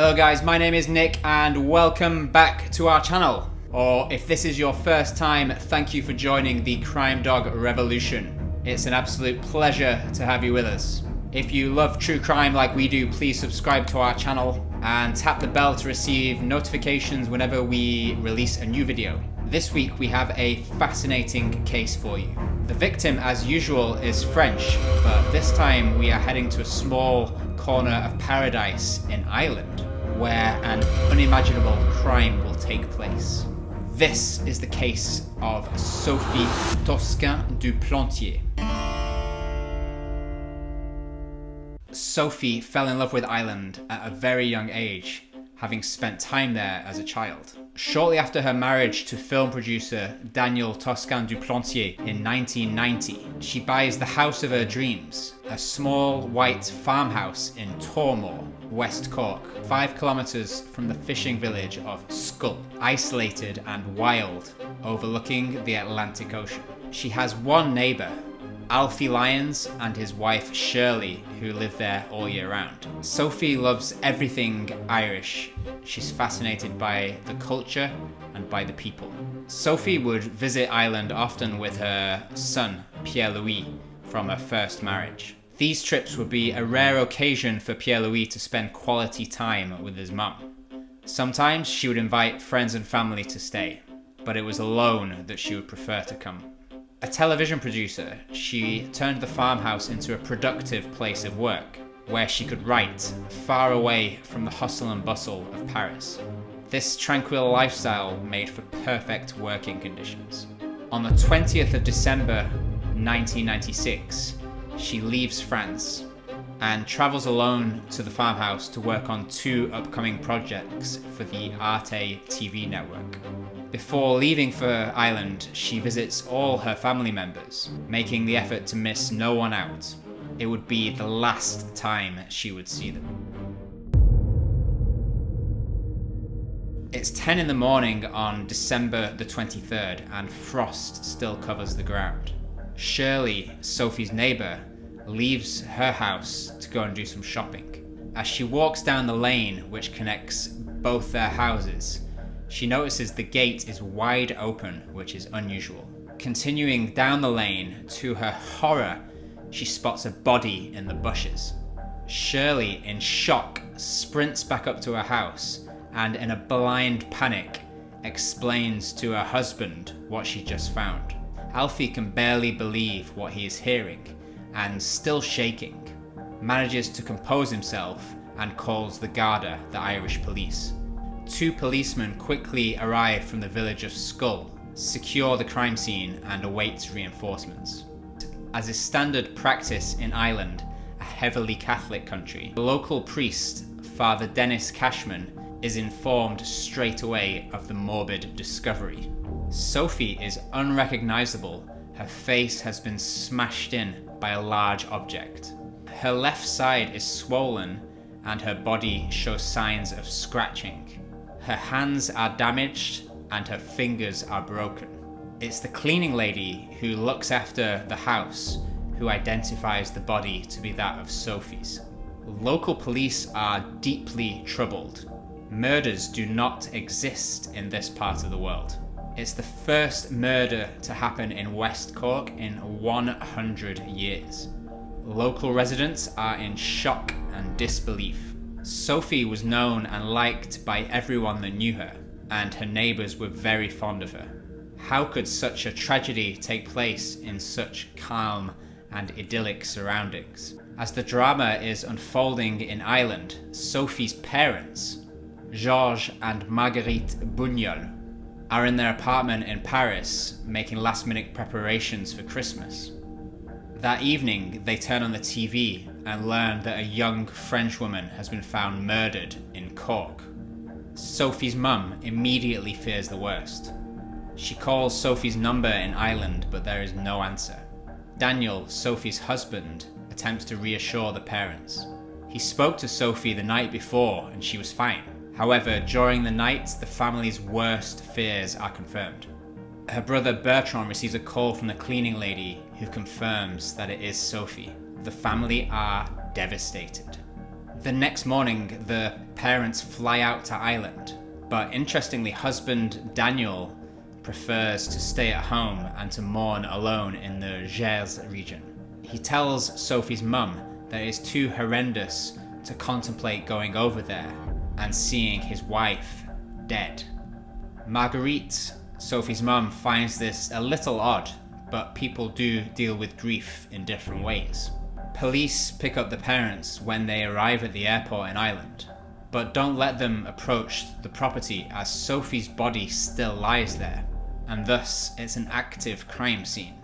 Hello guys, my name is Nick and welcome back to our channel. Or if this is your first time, thank you for joining the Crime Dog Revolution. It's an absolute pleasure to have you with us. If you love true crime like we do, please subscribe to our channel and tap the bell to receive notifications whenever we release a new video. This week we have a fascinating case for you. The victim, as usual, is French, but this time we are heading to a small corner of paradise in Ireland, where an unimaginable crime will take place. This is the case of Sophie Toscan du Plantier. Sophie fell in love with Ireland at a very young age, having spent time there as a child. Shortly after her marriage to film producer Daniel Toscan du Plantier in 1990, she buys the house of her dreams, a small white farmhouse in Tormore, West Cork, 5 kilometres from the fishing village of Schull, isolated and wild, overlooking the Atlantic Ocean. She has one neighbour, ALFIE LYONS, and his wife Shirley, who live there all year round. Sophie loves everything Irish. She's fascinated by the culture and by the people. Sophie would visit Ireland often with her son, Pierre-Louis, from her first marriage. These trips would be a rare occasion for Pierre-Louis to spend quality time with his mum. Sometimes she would invite friends and family to stay, but it was alone that she would prefer to come. A television producer, she turned the farmhouse into a productive place of work, where she could write, far away from the hustle and bustle of Paris. This tranquil lifestyle made for perfect working conditions. On the 20th of December 1996, she leaves France and travels alone to the farmhouse to work on 2 upcoming projects for the Arte TV network. Before leaving for Ireland, she visits all her family members, making the effort to miss no one out. It would be the last time she would see them. It's 10 in the morning on December the 23rd and frost still covers the ground. Shirley, Sophie's neighbour, leaves her house to go and do some shopping. As she walks down the lane which connects both their houses, she notices the gate is wide open, which is unusual. Continuing down the lane, to her horror, she spots a body in the bushes. Shirley, in shock, sprints back up to her house and, in a blind panic, explains to her husband what she just found. Alfie can barely believe what he is hearing and, still shaking, manages to compose himself and calls the Garda, the Irish police. 2 policemen quickly arrive from the village of Schull, secure the crime scene and await reinforcements. As is standard practice in Ireland, a heavily Catholic country, the local priest, Father Dennis Cashman, is informed straight away of the morbid discovery. Sophie is unrecognisable. Her face has been smashed in by a large object. Her left side is swollen and her body shows signs of scratching. Her hands are damaged and her fingers are broken. It's the cleaning lady who looks after the house who identifies the body to be that of Sophie's. Local police are deeply troubled. Murders do not exist in this part of the world. It's the first murder to happen in West Cork in 100 years. Local residents are in shock and disbelief. Sophie was known and liked by everyone that knew her, and her neighbours were very fond of her. How could such a tragedy take place in such calm and idyllic surroundings? As the drama is unfolding in Ireland, Sophie's parents, Georges and Marguerite Bugnol, are in their apartment in Paris making last-minute preparations for Christmas. That evening, they turn on the TV and learn that a young French woman has been found murdered in Cork. Sophie's mum immediately fears the worst. She calls Sophie's number in Ireland, but there is no answer. Daniel, Sophie's husband, attempts to reassure the parents. He spoke to Sophie the night before and she was fine. However, during the night, the family's worst fears are confirmed. Her brother Bertrand receives a call from the cleaning lady who confirms that it is Sophie. The family are devastated. The next morning, the parents fly out to Ireland, but interestingly, husband Daniel prefers to stay at home and to mourn alone in the HEURES region. He tells Sophie's mum that it is too horrendous to contemplate going over there and seeing his wife dead. Marguerite, Sophie's mum, finds this a little odd, but people do deal with grief in different ways. Police pick up the parents when they arrive at the airport in Ireland, but don't let them approach the property as Sophie's body still lies there, and thus it's an active crime scene.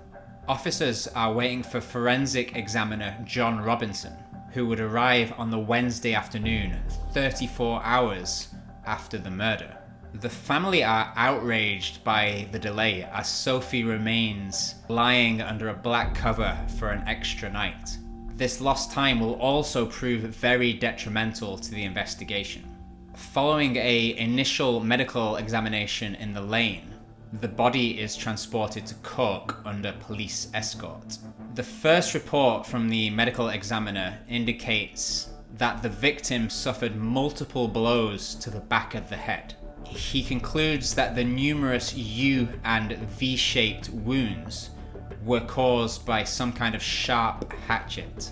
Officers are waiting for forensic examiner John Robinson, who would arrive on the Wednesday afternoon, 34 hours after the murder. The family are outraged by the delay as Sophie remains lying under a black cover for an extra night. This lost time will also prove very detrimental to the investigation. Following an initial medical examination in the lane, the body is transported to Cork under police escort. The first report from the medical examiner indicates that the victim suffered multiple blows to the back of the head. He concludes that the numerous U and V-shaped wounds were caused by some kind of sharp hatchet.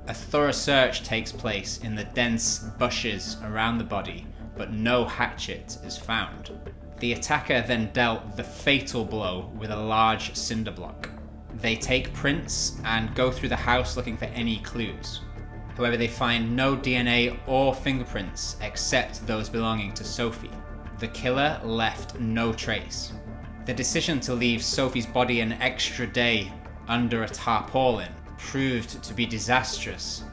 A thorough search takes place in the dense bushes around the body, but no hatchet is found. The attacker then dealt the fatal blow with a large cinder block. They take prints and go through the house looking for any clues. However, they find no DNA or fingerprints except those belonging to Sophie. The killer left no trace. The decision to leave Sophie's body an extra day under a tarpaulin proved to be disastrous,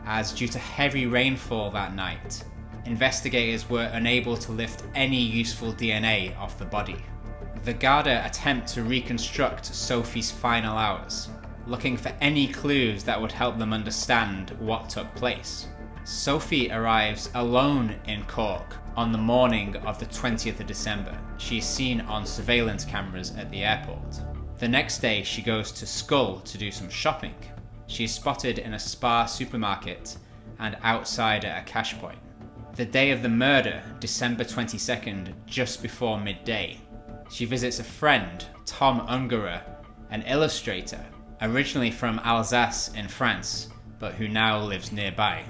as due to heavy rainfall that night, investigators were unable to lift any useful DNA off the body. The Garda attempt to reconstruct Sophie's final hours, looking for any clues that would help them understand what took place. Sophie arrives alone in Cork on the morning of the 20th of December. She is seen on surveillance cameras at the airport. The next day she goes to Skull to do some shopping. She is spotted in a Spar supermarket and outside at a cash point. The day of the murder, December 22nd, just before midday, she visits a friend, Tom Ungerer, an illustrator, originally from Alsace in France, but who now lives nearby.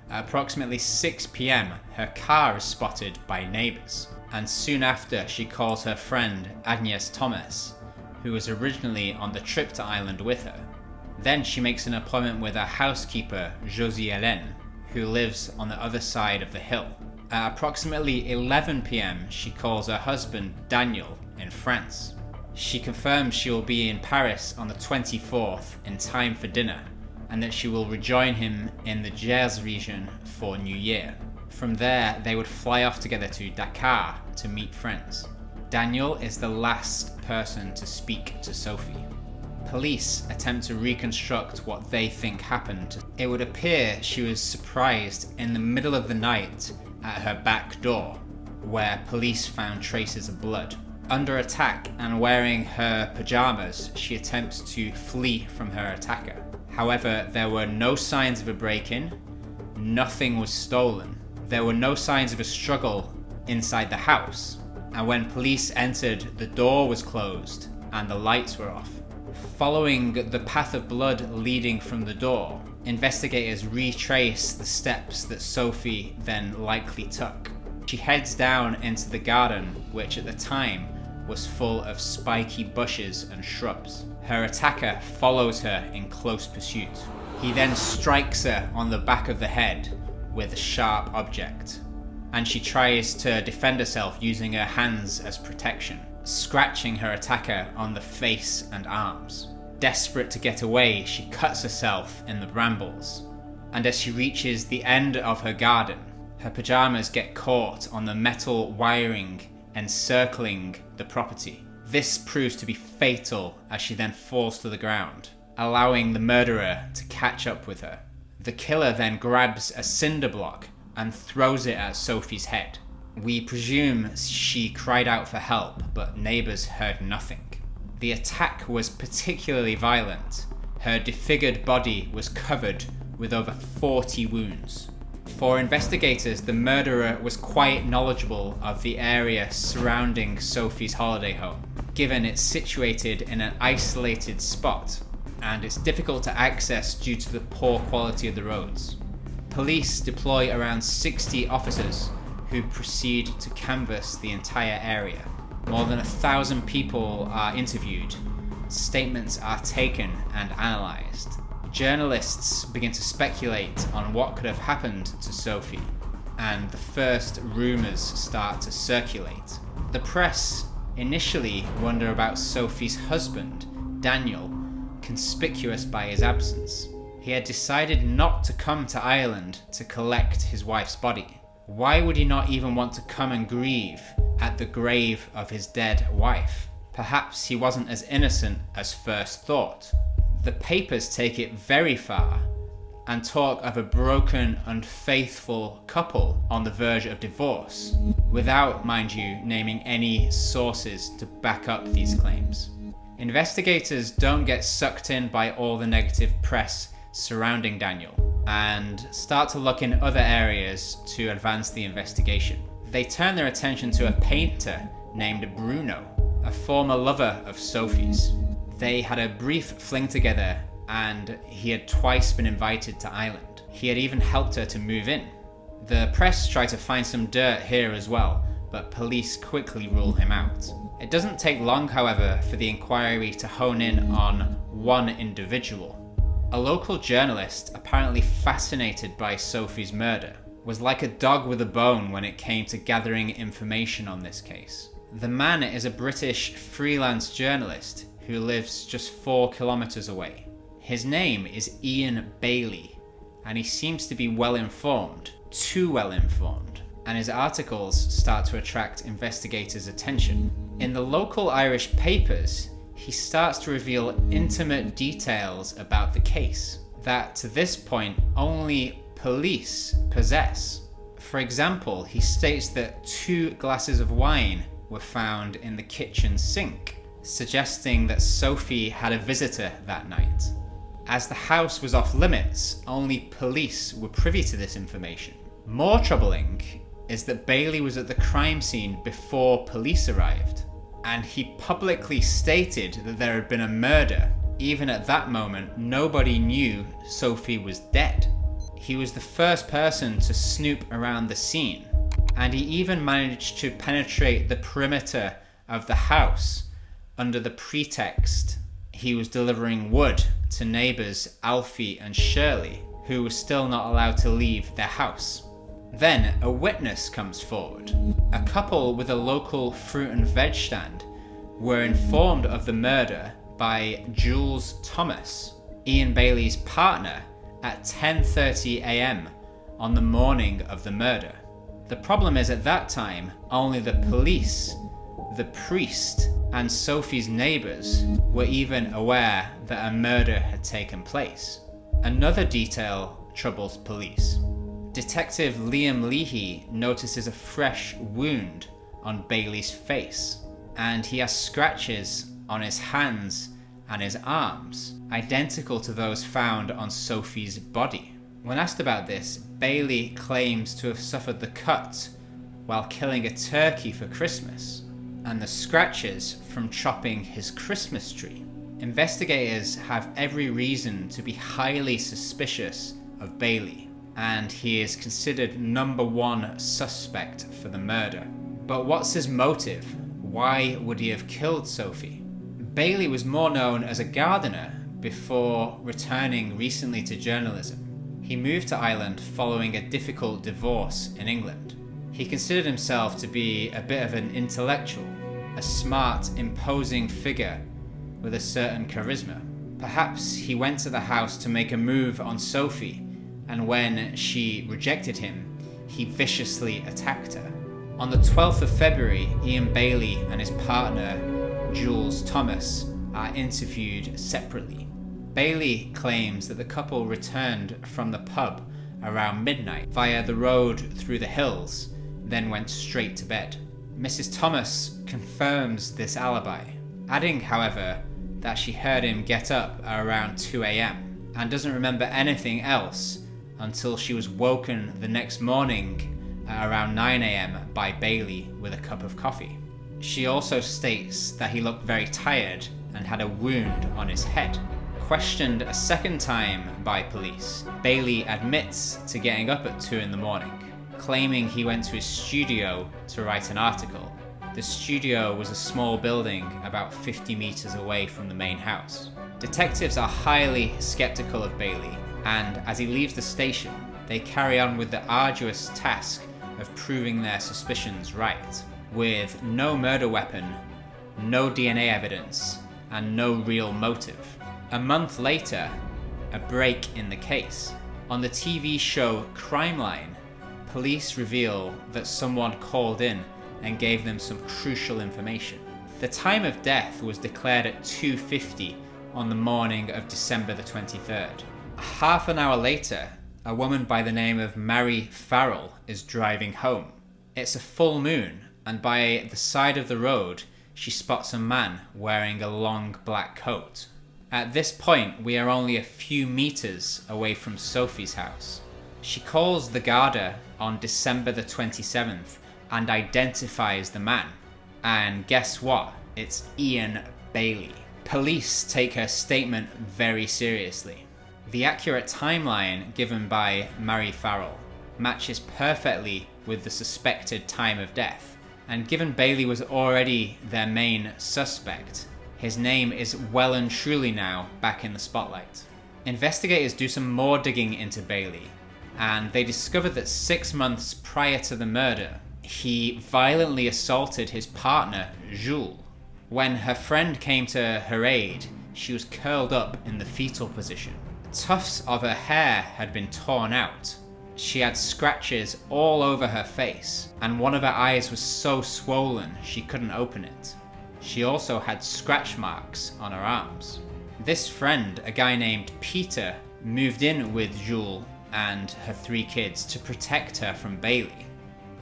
At approximately 6 p.m, her car is spotted by neighbours, and soon after she calls her friend Agnès Thomas, who was originally on the trip to Ireland with her. Then she makes an appointment with her housekeeper, Josie Hélène, who lives on the other side of the hill. At approximately 11 p.m, she calls her husband Daniel in France. She confirms she will be in Paris on the 24th in time for dinner, and that she will rejoin him in the HEURES region for New Year. From there, they would fly off together to Dakar to meet friends. Daniel is the last person to speak to Sophie. Police attempt to reconstruct what they think happened. It would appear she was surprised in the middle of the night at her back door, where police found traces of blood. Under attack and wearing her pajamas, she attempts to flee from her attacker. However, there were no signs of a break-in, nothing was stolen, there were no signs of a struggle inside the house, and when police entered, the door was closed and the lights were off. Following the path of blood leading from the door, investigators retrace the steps that Sophie then likely took. She heads down into the garden, which at the time was full of spiky bushes and shrubs. Her attacker follows her in close pursuit. He then strikes her on the back of the head with a sharp object, and she tries to defend herself using her hands as protection, scratching her attacker on the face and arms. Desperate to get away, she cuts herself in the brambles, and as she reaches the end of her garden, her pajamas get caught on the metal wiring encircling the property. This proves to be fatal as she then falls to the ground, allowing the murderer to catch up with her. The killer then grabs a cinder block and throws it at Sophie's head. We presume she cried out for help, but neighbours heard nothing. The attack was particularly violent. Her disfigured body was covered with over 40 wounds. For investigators, the murderer was quite knowledgeable of the area surrounding Sophie's holiday home, given it's situated in an isolated spot, and it's difficult to access due to the poor quality of the roads. Police deploy around 60 officers who proceed to canvass the entire area. More than 1,000 people are interviewed, statements are taken and analysed. Journalists begin to speculate on what could have happened to Sophie, and the first rumours start to circulate. The press initially wonder about Sophie's husband, Daniel, conspicuous by his absence. He had decided not to come to Ireland to collect his wife's body. Why would he not even want to come and grieve at the grave of his dead wife? Perhaps he wasn't as innocent as first thought. The papers take it very far and talk of a broken, unfaithful couple on the verge of divorce, without, mind you, naming any sources to back up these claims. Investigators don't get sucked in by all the negative press surrounding Daniel and start to look in other areas to advance the investigation. They turn their attention to a painter named Bruno, a former lover of Sophie's. They had a brief fling together and he had twice been invited to Ireland. He had even helped her to move in. The press try to find some dirt here as well, but police quickly rule him out. It doesn't take long, however, for the inquiry to hone in on one individual. A local journalist, apparently fascinated by Sophie's murder, was like a dog with a bone when it came to gathering information on this case. The man is a British freelance journalist who lives just 4 kilometers away. His name is Ian Bailey, and he seems to be well informed, too well informed, and his articles start to attract investigators' attention. In the local Irish papers, he starts to reveal intimate details about the case that to this point only police possess. For example, he states that 2 glasses of wine were found in the kitchen sink, suggesting that Sophie had a visitor that night. As the house was off limits, only police were privy to this information. More troubling is that Bailey was at the crime scene before police arrived, and he publicly stated that there had been a murder. Even at that moment, nobody knew Sophie was dead. He was the first person to snoop around the scene, and he even managed to penetrate the perimeter of the house under the pretext he was delivering wood to neighbours ALFIE and Shirley, who were still not allowed to leave their house. Then a witness comes forward. A couple with a local fruit and veg stand were informed of the murder by Jules Thomas, Ian Bailey's partner, at 10:30 a.m. on the morning of the murder. The problem is, at that time, only the police, the priest, and Sophie's neighbours were even aware that a murder had taken place. Another detail troubles police. Detective Liam Leahy notices a fresh wound on Bailey's face, and he has scratches on his hands and his arms, identical to those found on Sophie's body. When asked about this, Bailey claims to have suffered the cut while killing a turkey for Christmas, and the scratches from chopping his Christmas tree. Investigators have every reason to be highly suspicious of Bailey, and he is considered number 1 suspect for the murder. But what's his motive? Why would he have killed Sophie? Bailey was more known as a gardener before returning recently to journalism. He moved to Ireland following a difficult divorce in England. He considered himself to be a bit of an intellectual, a smart, imposing figure with a certain charisma. Perhaps he went to the house to make a move on Sophie, and when she rejected him, he viciously attacked her. On the 12th of February, Ian Bailey and his partner, Jules Thomas, are interviewed separately. Bailey claims that the couple returned from the pub around midnight via the road through the hills, then went straight to bed. Mrs. Thomas confirms this alibi, adding, however, that she heard him get up around 2 a.m. and doesn't remember anything else until she was woken the next morning at around 9 AM by Bailey with a cup of coffee. She also states that he looked very tired and had a wound on his head. Questioned a second time by police, Bailey admits to getting up at 2 in the morning, claiming he went to his studio to write an article. The studio was a small building about 50 meters away from the main house. Detectives are highly skeptical of Bailey, and as he leaves the station, they carry on with the arduous task of proving their suspicions right, with no murder weapon, no DNA evidence, and no real motive. A month later, a break in the case. On the TV show Crimeline, police reveal that someone called in and gave them some crucial information. The time of death was declared at 2:50 on the morning of December the 23rd. Half an hour later, a woman by the name of Mary Farrell is driving home. It's a full moon, and by the side of the road, she spots a man wearing a long black coat. At this point, we are only a few meters away from Sophie's house. She calls the Garda on December the 27th and identifies the man. And guess what? It's Ian Bailey. Police take her statement very seriously. The accurate timeline given by Mary Farrell matches perfectly with the suspected time of death. And given Bailey was already their main suspect, his name is well and truly now back in the spotlight. Investigators do some more digging into Bailey, and they discovered that 6 months prior to the murder, he violently assaulted his partner, Jules. When her friend came to her aid, she was curled up in the fetal position. Tufts of her hair had been torn out. She had scratches all over her face, and one of her eyes was so swollen she couldn't open it. She also had scratch marks on her arms. This friend, a guy named Peter, moved in with Jules and her 3 kids to protect her from Bailey.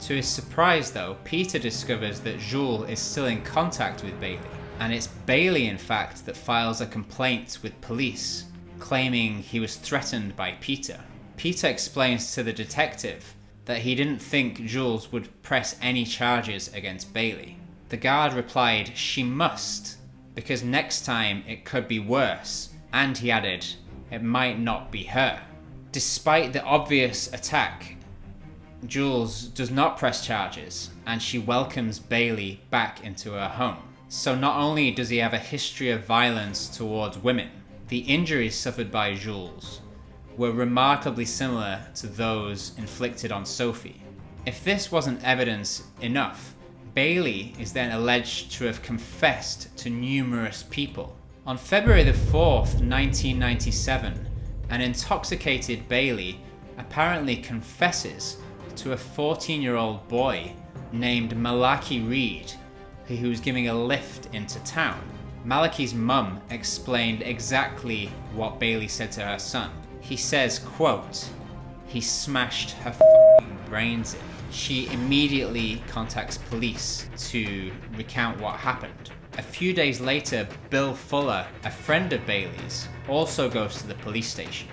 To his surprise though, Peter discovers that Jules is still in contact with Bailey, and it's Bailey in fact that files a complaint with police, claiming he was threatened by Peter. Peter explains to the detective that he didn't think Jules would press any charges against Bailey. The guard replied she must, because next time it could be worse, and he added, it might not be her. Despite the obvious attack, Jules does not press charges, and she welcomes Bailey back into her home. So not only does he have a history of violence towards women, the injuries suffered by Jules were remarkably similar to those inflicted on Sophie. If this wasn't evidence enough, Bailey is then alleged to have confessed to numerous people. On February the 4th, 1997, an intoxicated Bailey apparently confesses to a 14-year-old boy named Malachi Reed, who was giving a lift into town. Malachi's mum explained exactly what Bailey said to her son. He says, quote, "He smashed her f***ing brains in." She immediately contacts police to recount what happened. A few days later, Bill Fuller, a friend of Bailey's, also goes to the police station.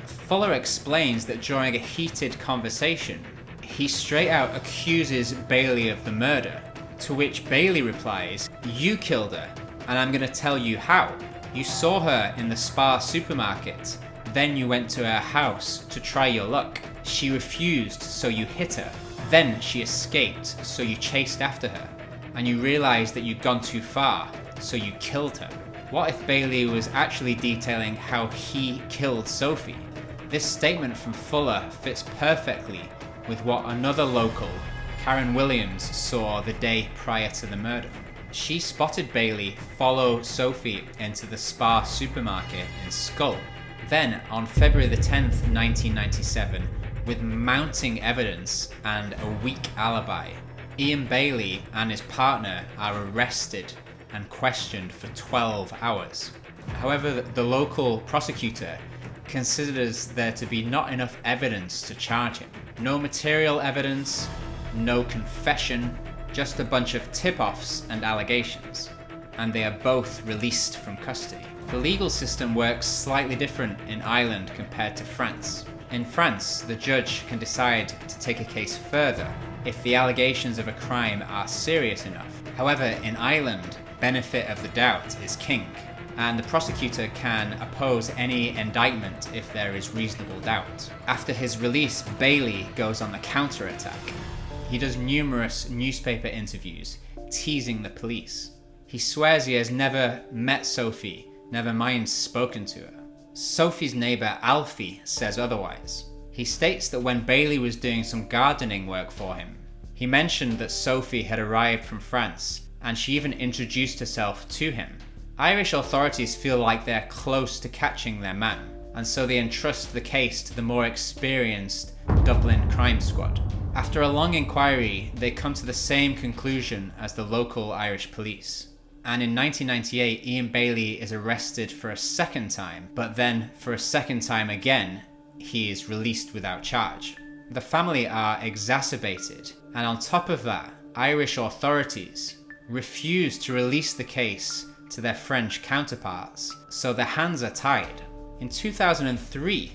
Fuller explains that during a heated conversation, he straight out accuses Bailey of the murder, to which Bailey replies, "You killed her, and I'm gonna tell you how. You saw her in the Spar supermarket, then you went to her house to try your luck. She refused, so you hit her. Then she escaped, so you chased after her. And you realized that you'd gone too far, so you killed her." What if Bailey was actually detailing how he killed Sophie? This statement from Fuller fits perfectly with what another local, Karen Williams, saw the day prior to the murder. She spotted Bailey follow Sophie into the Spar supermarket in Skull. Then, on February the 10th, 1997, with mounting evidence and a weak alibi, Ian Bailey and his partner are arrested and questioned for 12 hours. However, the local prosecutor considers there to be not enough evidence to charge him. No material evidence, no confession, just a bunch of tip-offs and allegations, and they are both released from custody. The legal system works slightly different in Ireland compared to France. In France, the judge can decide to take a case further if the allegations of a crime are serious enough. However, in Ireland, benefit of the doubt is king, and the prosecutor can oppose any indictment if there is reasonable doubt. After his release, Bailey goes on the counter-attack. He does numerous newspaper interviews, teasing the police. He swears he has never met Sophie, never mind spoken to her. Sophie's neighbour ALFIE says otherwise. He states that when Bailey was doing some gardening work for him, he mentioned that Sophie had arrived from France, and she even introduced herself to him. Irish authorities feel like they're close to catching their man, and so they entrust the case to the more experienced Dublin crime squad. After a long inquiry, they come to the same conclusion as the local Irish police. And in 1998, Ian Bailey is arrested for a second time, but then for a second time again, he is released without charge. The family are exacerbated, and on top of that, Irish authorities refuse to release the case to their French counterparts, so their hands are tied. In 2003,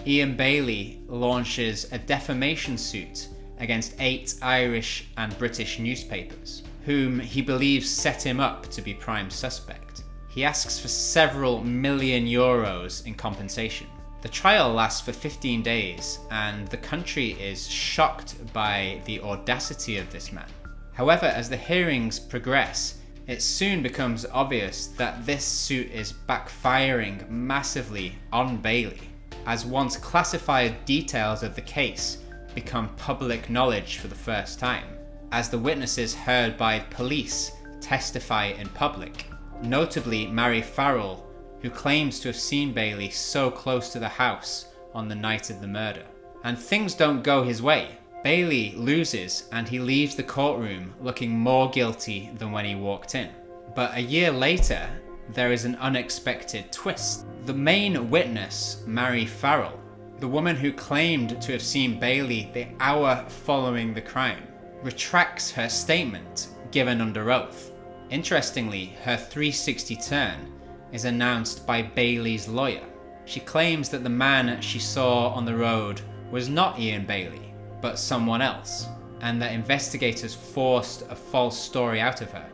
Ian Bailey launches a defamation suit against 8 Irish and British newspapers, whom he believes set him up to be prime suspect. He asks for several million euros in compensation. The trial lasts for 15 days, and the country is shocked by the audacity of this man. However, as the hearings progress, it soon becomes obvious that this suit is backfiring massively on Bailey, as once classified details of the case become public knowledge for the first time, as the witnesses heard by police testify in public, notably Mary Farrell, who claims to have seen Bailey so close to the house on the night of the murder. And things don't go his way. Bailey loses, and he leaves the courtroom looking more guilty than when he walked in. But a year later, there is an unexpected twist. The main witness, Mary Farrell, the woman who claimed to have seen Bailey the hour following the crime, retracts her statement given under oath. Interestingly, her 360 turn is announced by Bailey's lawyer. She claims that the man she saw on the road was not Ian Bailey, but someone else, and that investigators forced a false story out of her.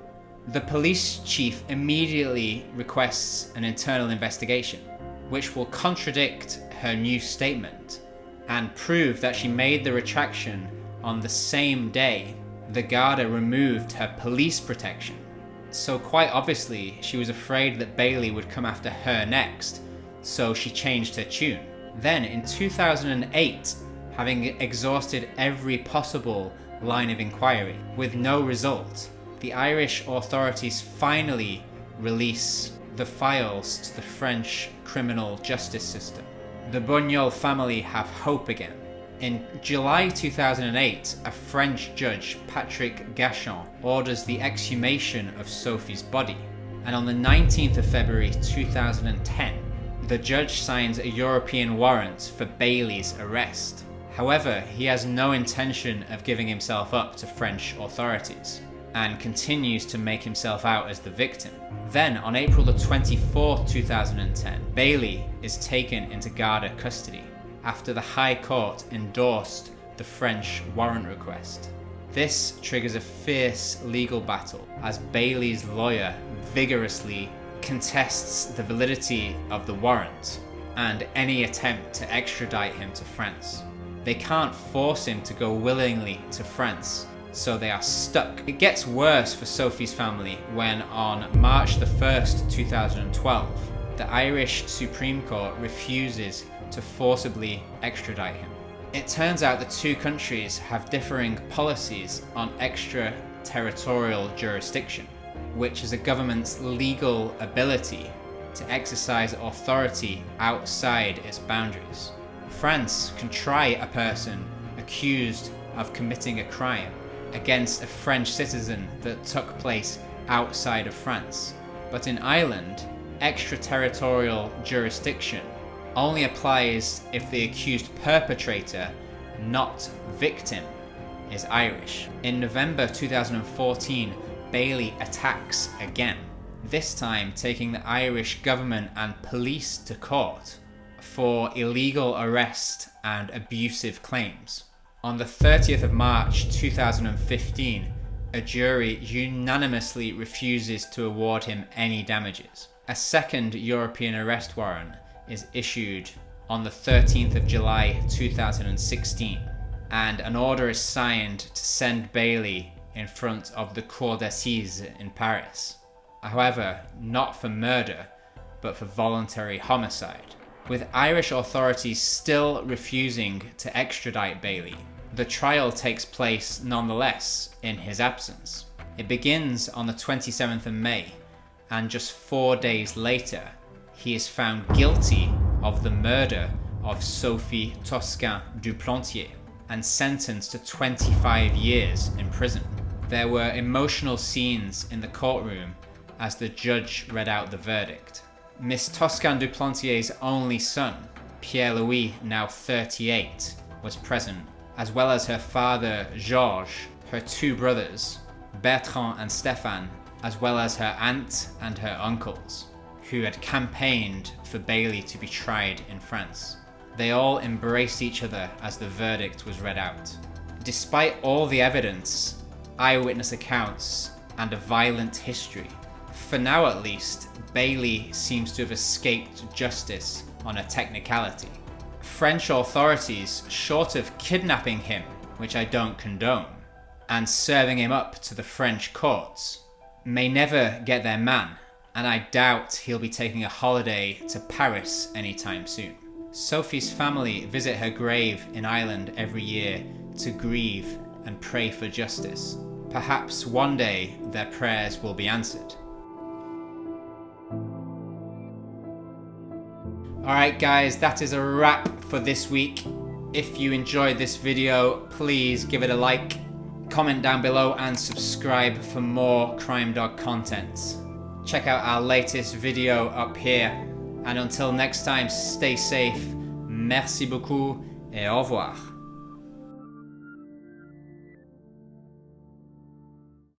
The police chief immediately requests an internal investigation, which will contradict her new statement and prove that she made the retraction on the same day the Garda removed her police protection. So quite obviously, she was afraid that Bailey would come after her next, so she changed her tune. Then in 2008, having exhausted every possible line of inquiry with no result, the Irish authorities finally release the files to the French criminal justice system. The Bugnol family have hope again. In July 2008, a French judge, Patrick Gachon, orders the exhumation of Sophie's body. And on the 19th of February 2010, the judge signs a European warrant for Bailey's arrest. However, he has no intention of giving himself up to French authorities, and continues to make himself out as the victim. Then, on April the 24th, 2010, Bailey is taken into Garda custody after the High Court endorsed the French warrant request. This triggers a fierce legal battle as Bailey's lawyer vigorously contests the validity of the warrant and any attempt to extradite him to France. They can't force him to go willingly to France, so they are stuck. It gets worse for Sophie's family when on March the 1st, 2012, the Irish Supreme Court refuses to forcibly extradite him. It turns out the two countries have differing policies on extraterritorial jurisdiction, which is a government's legal ability to exercise authority outside its boundaries. France can try a person accused of committing a crime against a French citizen that took place outside of France. But in Ireland, extraterritorial jurisdiction only applies if the accused perpetrator, not victim, is Irish. In November 2014, Bailey attacks again, this time taking the Irish government and police to court. for illegal arrest and abusive claims. On the 30th of March 2015, a jury unanimously refuses to award him any damages. A second European arrest warrant is issued on the 13th of July 2016, and an order is signed to send Bailey in front of the Cour d'Assises in Paris. However, not for murder, but for voluntary homicide. With Irish authorities still refusing to extradite Bailey, the trial takes place nonetheless in his absence. It begins on the 27th of May, and just 4 days later, he is found guilty of the murder of Sophie Toscan du Plantier and sentenced to 25 years in prison. There were emotional scenes in the courtroom as the judge read out the verdict. Miss Toscan du Plantier's only son, Pierre-Louis, now 38, was present, as well as her father, Georges, her 2 brothers, Bertrand and Stéphane, as well as her aunt and her uncles, who had campaigned for Bailey to be tried in France. They all embraced each other as the verdict was read out. Despite all the evidence, eyewitness accounts, and a violent history, for now at least, Bailey seems to have escaped justice on a technicality. French authorities, short of kidnapping him, which I don't condone, and serving him up to the French courts, may never get their man, and I doubt he'll be taking a holiday to Paris anytime soon. Sophie's family visit her grave in Ireland every year to grieve and pray for justice. Perhaps one day their prayers will be answered. Alright guys, that is a wrap for this week. If you enjoyed this video, please give it a like, comment down below and subscribe for more Crime Dog content. Check out our latest video up here. And until next time, stay safe. Merci beaucoup et au revoir.